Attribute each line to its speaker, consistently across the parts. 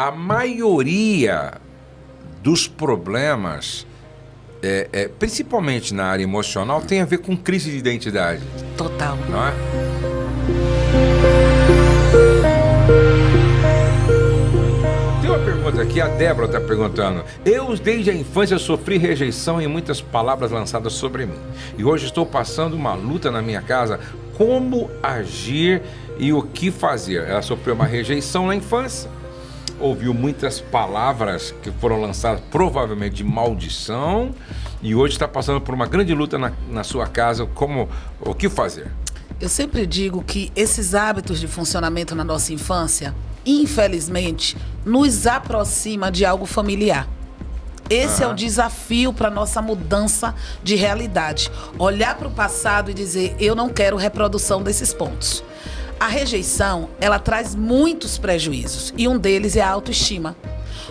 Speaker 1: a maioria dos problemas, principalmente na área emocional, tem a ver com crise de identidade.
Speaker 2: Total.
Speaker 1: Não é? Tem uma pergunta aqui, a Débora está perguntando. Eu, desde a infância, sofri rejeição e muitas palavras lançadas sobre mim. E hoje estou passando uma luta na minha casa. Como agir e o que fazer? Ela sofreu uma rejeição na infância. Ouviu muitas palavras que foram lançadas, provavelmente de maldição. E hoje está passando por uma grande luta na sua casa. O que fazer?
Speaker 2: Eu sempre digo que esses hábitos de funcionamento na nossa infância, infelizmente, nos aproxima de algo familiar. Esse é o desafio para a nossa mudança de realidade. Olhar para o passado e dizer, eu não quero reprodução desses pontos. A rejeição, ela traz muitos prejuízos e um deles é a autoestima.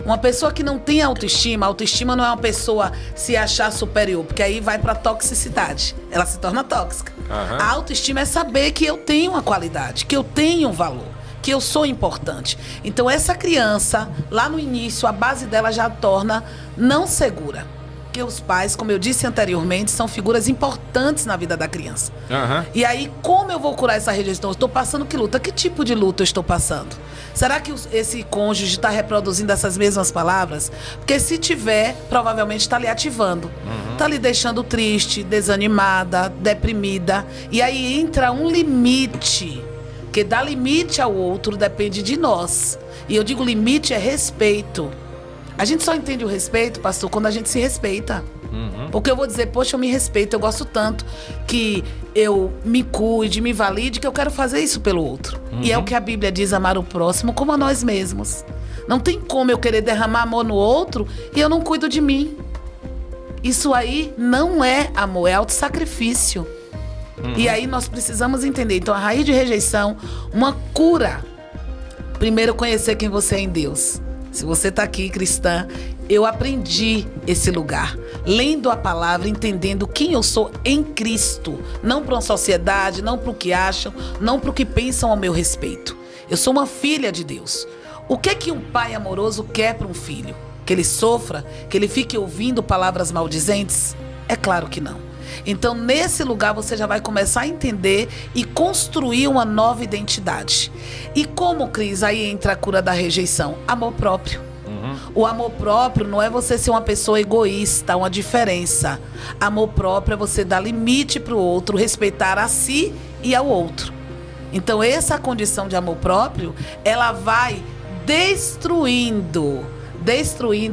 Speaker 2: Uma pessoa que não tem autoestima, a autoestima não é uma pessoa se achar superior, porque aí vai para a toxicidade, ela se torna tóxica. A autoestima é saber que eu tenho uma qualidade, que eu tenho um valor, que eu sou importante. Então essa criança, lá no início, a base dela já a torna não segura. Porque os pais, como eu disse anteriormente, são figuras importantes na vida da criança. E aí, como eu vou curar essa rejeição? Eu estou passando que luta? Que tipo de luta eu estou passando? Será que esse cônjuge está reproduzindo essas mesmas palavras? Porque se tiver, provavelmente está lhe ativando. Está lhe deixando triste, desanimada, deprimida. E aí entra um limite. Porque dar limite ao outro depende de nós. E eu digo limite é respeito. A gente só entende o respeito, pastor, quando a gente se respeita. Porque eu vou dizer, poxa, eu me respeito, eu gosto tanto que eu me cuide, me valide, que eu quero fazer isso pelo outro. E é o que a Bíblia diz, amar o próximo como a nós mesmos. Não tem como eu querer derramar amor no outro e eu não cuido de mim. Isso aí não é amor, é autossacrifício. E aí nós precisamos entender. Então, a raiz de rejeição, uma cura. Primeiro, conhecer quem você é em Deus. Se você está aqui, cristã, eu aprendi esse lugar. Lendo a palavra, entendendo quem eu sou em Cristo. Não para uma sociedade, não para o que acham, não para o que pensam ao meu respeito. Eu sou uma filha de Deus. O que é que um pai amoroso quer para um filho? Que ele sofra? Que ele fique ouvindo palavras maldizentes? É claro que não. Então, nesse lugar, você já vai começar a entender e construir uma nova identidade. E como, Cris, aí entra a cura da rejeição? Amor próprio. O amor próprio não é você ser uma pessoa egoísta, uma diferença. Amor próprio é você dar limite para o outro, respeitar a si e ao outro. Então, essa condição de amor próprio, ela vai destruindo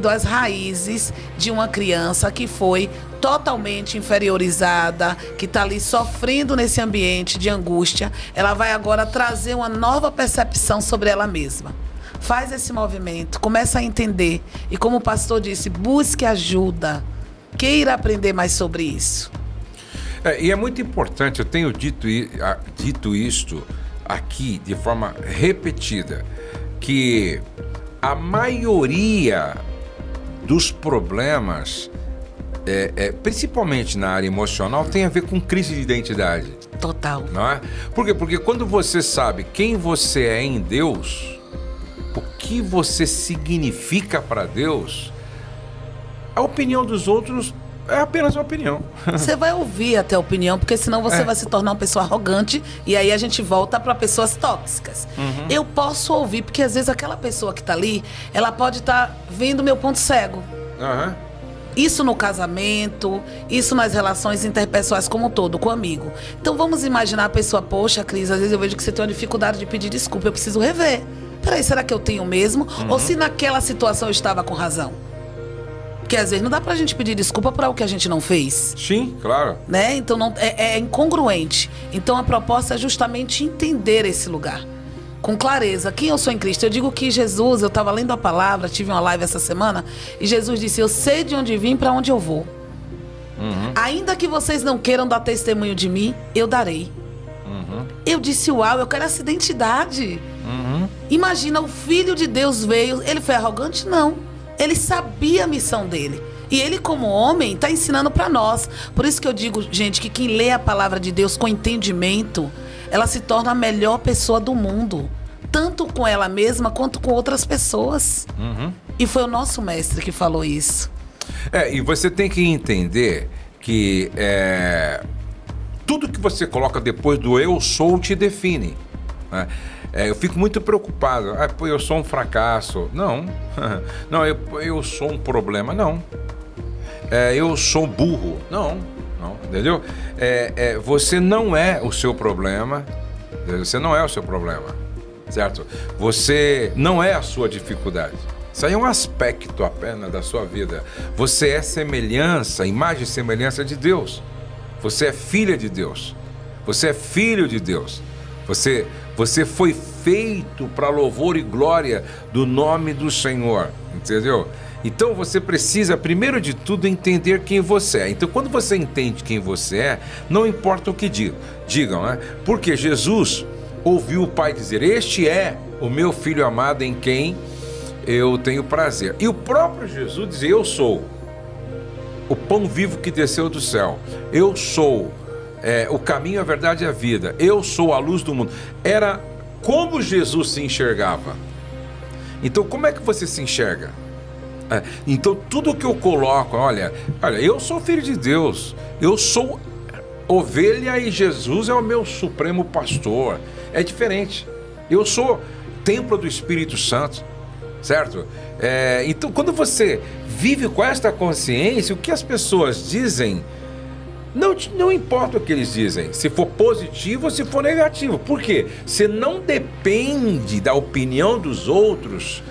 Speaker 2: as raízes de uma criança que foi totalmente inferiorizada, que está ali sofrendo nesse ambiente de angústia. Ela vai agora trazer uma nova percepção sobre ela mesma. Faz esse movimento, começa a entender. E como o pastor disse, busque ajuda. Queira aprender mais sobre isso.
Speaker 1: E é muito importante, eu tenho dito isto aqui de forma repetida, que a maioria dos problemas, principalmente na área emocional, tem a ver com crise de identidade.
Speaker 2: Total.
Speaker 1: Não é? Por quê? Porque quando você sabe quem você é em Deus, o que você significa para Deus, a opinião dos outros é apenas uma opinião.
Speaker 2: Você vai ouvir até a opinião, porque senão você vai se tornar uma pessoa arrogante e aí a gente volta para pessoas tóxicas. Eu posso ouvir, porque às vezes aquela pessoa que está ali, ela pode estar vendo meu ponto cego. Isso no casamento, isso nas relações interpessoais como um todo, com o amigo. Então vamos imaginar a pessoa, poxa, Cris, às vezes eu vejo que você tem uma dificuldade de pedir desculpa, eu preciso rever. Peraí, será que eu tenho mesmo? Ou se naquela situação eu estava com razão? Porque às vezes não dá pra gente pedir desculpa por algo que a gente não fez.
Speaker 1: Sim, claro.
Speaker 2: Né? Então é incongruente. Então a proposta é justamente entender esse lugar. Com clareza, quem eu sou em Cristo. Eu digo que Jesus, eu estava lendo a palavra, tive uma live essa semana, e Jesus disse, eu sei de onde vim, para onde eu vou. Ainda que vocês não queiram dar testemunho de mim, eu darei. Eu disse, uau, eu quero essa identidade. Imagina, o Filho de Deus veio, ele foi arrogante? Não. Ele sabia a missão dele. E ele, como homem, está ensinando para nós. Por isso que eu digo, gente, que quem lê a palavra de Deus com entendimento, ela se torna a melhor pessoa do mundo. tanto com ela mesma quanto com outras pessoas. E foi o nosso mestre que falou isso.
Speaker 1: E você tem que entender que tudo que você coloca depois do eu sou te define, né? Eu fico muito preocupado. Pô, eu sou um fracasso. Não. Não, eu sou um problema. Não. Eu sou burro. Não. Entendeu? Você não é o seu problema. Você não é o seu problema. Certo? Você não é a sua dificuldade. Isso aí é um aspecto apenas da sua vida. Você é semelhança, imagem e semelhança de Deus. Você é filha de Deus. Você é filho de Deus. Você foi feito para louvor e glória do nome do Senhor, entendeu? Então você precisa, primeiro de tudo, entender quem você é. Então quando você entende quem você é, não importa o que digam, né? Porque Jesus ouviu o Pai dizer: este é o meu Filho amado em quem eu tenho prazer. E o próprio Jesus dizia: eu sou o pão vivo que desceu do céu. Eu sou o caminho, a verdade e a vida. Eu sou a luz do mundo. Era como Jesus se enxergava. Então, como é que você se enxerga? Então, tudo que eu coloco, olha, eu sou filho de Deus. Eu sou ovelha e Jesus é o meu supremo pastor. É diferente. Eu sou templo do Espírito Santo, certo? Então, quando você vive com esta consciência, o que as pessoas dizem, não importa o que eles dizem, se for positivo ou se for negativo. Por quê? Você não depende da opinião dos outros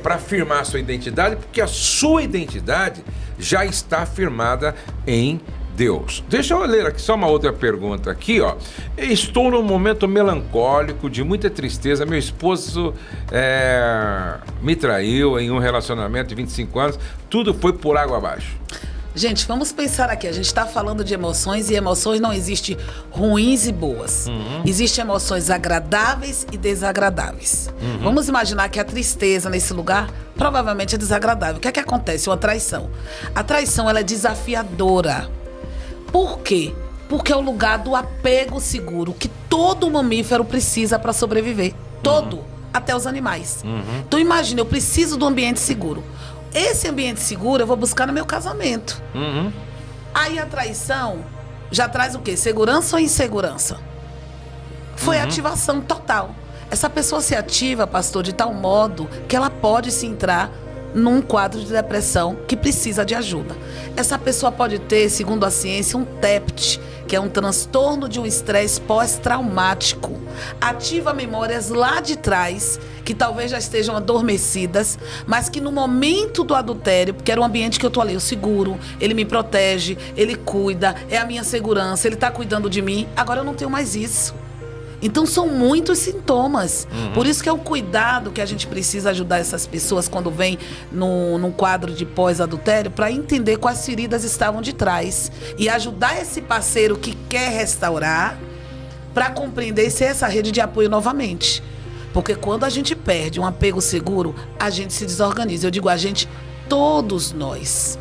Speaker 1: para afirmar a sua identidade, porque a sua identidade já está firmada em Deus. Deixa eu ler aqui só uma outra pergunta aqui, ó. Estou num momento melancólico, de muita tristeza. Meu esposo me traiu em um relacionamento de 25 anos. Tudo foi por água abaixo.
Speaker 2: Gente, vamos pensar aqui. A gente está falando de emoções, e emoções não existem ruins e boas. Existem emoções agradáveis e desagradáveis. Vamos imaginar que a tristeza nesse lugar provavelmente é desagradável. O que é que acontece? Uma traição. A traição, ela é desafiadora. Por quê? Porque é o lugar do apego seguro que todo mamífero precisa para sobreviver. Todo. Até os animais. Então imagina, eu preciso do ambiente seguro. Esse ambiente seguro eu vou buscar no meu casamento. Aí a traição já traz o quê? Segurança ou insegurança? Foi ativação total. Essa pessoa se ativa, pastor, de tal modo que ela pode se entrar num quadro de depressão que precisa de ajuda. Essa pessoa pode ter, segundo a ciência, um TEPT, que é um transtorno de um estresse pós-traumático. Ativa memórias lá de trás, que talvez já estejam adormecidas, mas que no momento do adultério, porque era um ambiente que eu tô ali, eu seguro, ele me protege, ele cuida, é a minha segurança, ele tá cuidando de mim, agora eu não tenho mais isso. Então são muitos sintomas. Por isso que é o cuidado que a gente precisa ajudar essas pessoas quando vem num quadro de pós-adultério, para entender quais feridas estavam de trás e ajudar esse parceiro que quer restaurar para compreender e ser essa rede de apoio novamente. Porque quando a gente perde um apego seguro, a gente se desorganiza. Eu digo a gente, todos nós.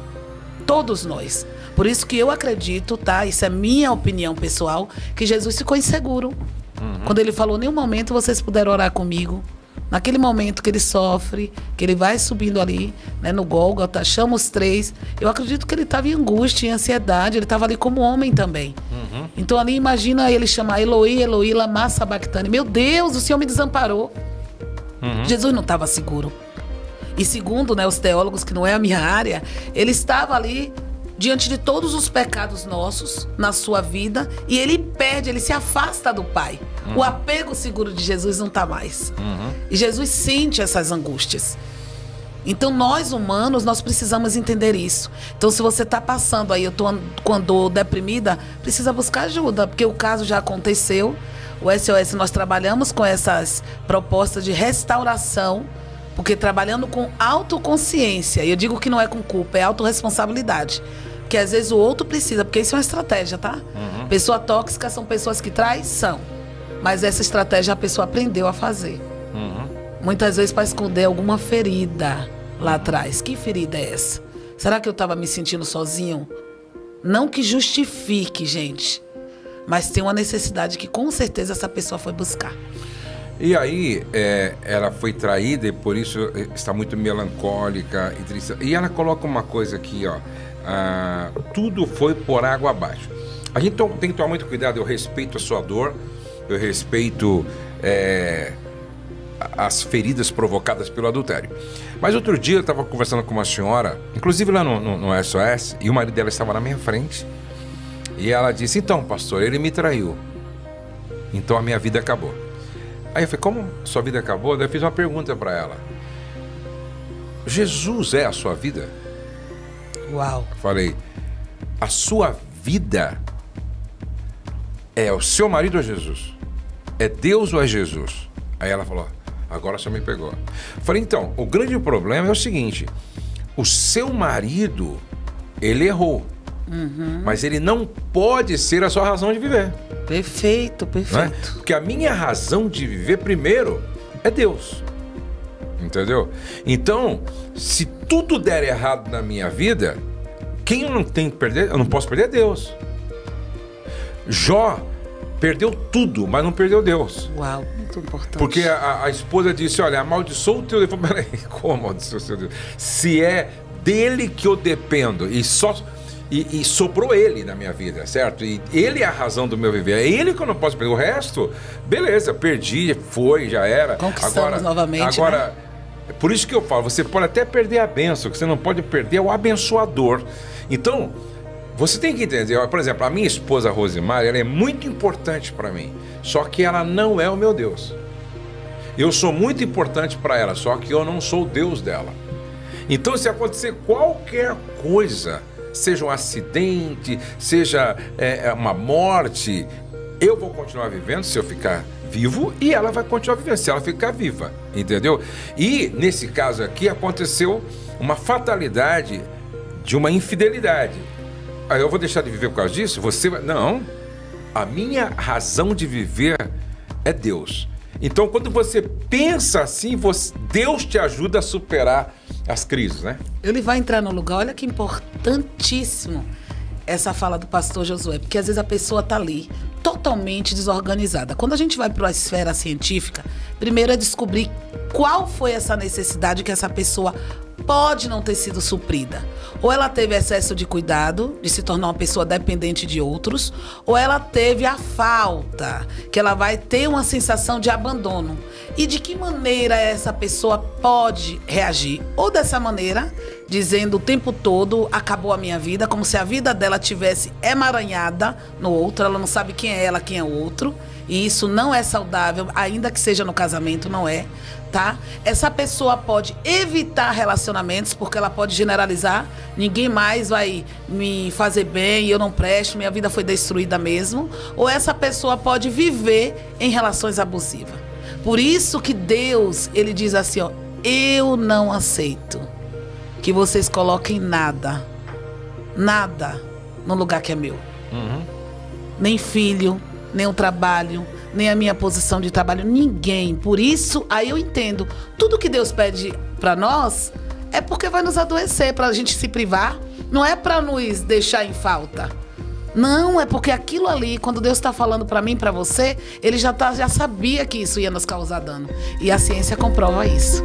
Speaker 2: Todos nós. Por isso que eu acredito, tá? Isso é minha opinião pessoal, que Jesus ficou inseguro. Quando ele falou: nenhum momento vocês puderam orar comigo. Naquele momento que ele sofre, que ele vai subindo ali, né, no Gólgota, chama os três. Eu acredito que ele estava em angústia, em ansiedade. Ele estava ali como homem também. Então ali imagina ele chamar: Eloi, Eloi, lama sabachthani. Meu Deus, o Senhor me desamparou. Jesus não estava seguro. E segundo, né, os teólogos, que não é a minha área, ele estava ali diante de todos os pecados nossos na sua vida, e ele perde, ele se afasta do Pai. O apego seguro de Jesus não está mais. E Jesus sente essas angústias. Então nós humanos, nós precisamos entender isso. Então se você está passando aí, eu estou com a dor, deprimida, precisa buscar ajuda, porque o caso já aconteceu. O SOS, nós trabalhamos com essas propostas de restauração, porque trabalhando com autoconsciência, e eu digo que não é com culpa, é autorresponsabilidade. Porque às vezes o outro precisa, porque isso é uma estratégia, tá? Pessoa tóxica são pessoas que traição. Mas essa estratégia a pessoa aprendeu a fazer. Muitas vezes para esconder alguma ferida lá atrás. Que ferida é essa? Será que eu estava me sentindo sozinho? Não que justifique, gente. Mas tem uma necessidade que com certeza essa pessoa foi buscar.
Speaker 1: E aí, ela foi traída e por isso está muito melancólica e triste. E ela coloca uma coisa aqui, ó. Tudo foi por água abaixo. A gente tem que tomar muito cuidado. Eu respeito a sua dor, eu respeito as feridas provocadas pelo adultério. Mas outro dia eu estava conversando com uma senhora, inclusive lá no SOS, e o marido dela estava na minha frente. E ela disse: então, pastor, ele me traiu. Então a minha vida acabou. Aí eu falei: como sua vida acabou? Daí eu fiz uma pergunta para ela: Jesus é a sua vida?
Speaker 2: Uau.
Speaker 1: Falei: a sua vida é o seu marido ou Jesus? É Deus ou é Jesus? Aí ela falou: agora você me pegou. Falei: então, o grande problema é o seguinte: o seu marido, ele errou. Mas ele não pode ser a sua razão de viver.
Speaker 2: Perfeito, perfeito.
Speaker 1: Porque a minha razão de viver primeiro é Deus. Entendeu? Então, se tudo der errado na minha vida, quem eu não tenho que perder? Eu não posso perder Deus. Jó perdeu tudo, mas não perdeu Deus.
Speaker 2: Uau, muito importante.
Speaker 1: Porque a esposa disse: olha, amaldiçoa o teu Deus. Peraí, como amaldiçoa o seu Deus? Se é dele que eu dependo e sobrou ele na minha vida, certo? E ele é a razão do meu viver. É ele que eu não posso perder. O resto, beleza, perdi, foi, já era.
Speaker 2: Conquistamos novamente,
Speaker 1: Agora, por isso que eu falo, você pode até perder a bênção, que você não pode perder o abençoador. Então, você tem que entender, por exemplo, a minha esposa Rosemary, ela é muito importante para mim, só que ela não é o meu Deus. Eu sou muito importante para ela, só que eu não sou o Deus dela. Então, se acontecer qualquer coisa, seja um acidente, seja uma morte, eu vou continuar vivendo se eu ficar vivo e ela vai continuar vivendo se ela ficar viva, entendeu? E nesse caso aqui aconteceu uma fatalidade de uma infidelidade. Aí eu vou deixar de viver por causa disso? Não, a minha razão de viver é Deus. Então, quando você pensa assim, Deus te ajuda a superar as crises, né?
Speaker 2: Ele vai entrar no lugar, olha que importantíssimo essa fala do pastor Josué, porque às vezes a pessoa está ali totalmente desorganizada. Quando a gente vai para a esfera científica, primeiro é descobrir qual foi essa necessidade que essa pessoa pode não ter sido suprida. Ou ela teve excesso de cuidado, de se tornar uma pessoa dependente de outros, ou ela teve a falta, que ela vai ter uma sensação de abandono. E de que maneira essa pessoa pode reagir? Ou dessa maneira, dizendo o tempo todo: acabou a minha vida, como se a vida dela tivesse emaranhada no outro, ela não sabe quem é ela, quem é o outro. E isso não é saudável, ainda que seja no casamento, não é, tá? Essa pessoa pode evitar relacionamentos, porque ela pode generalizar: ninguém mais vai me fazer bem, eu não presto, minha vida foi destruída mesmo. Ou essa pessoa pode viver em relações abusivas. Por isso que Deus, ele diz assim, ó: eu não aceito que vocês coloquem nada no lugar que é meu. Nem filho, nem o trabalho, nem a minha posição de trabalho, ninguém. Por isso, aí eu entendo, tudo que Deus pede pra nós é porque vai nos adoecer, pra gente se privar, não é pra nos deixar em falta. Não, é porque aquilo ali, quando Deus está falando pra mim, pra você, ele já sabia que isso ia nos causar dano. E a ciência comprova isso.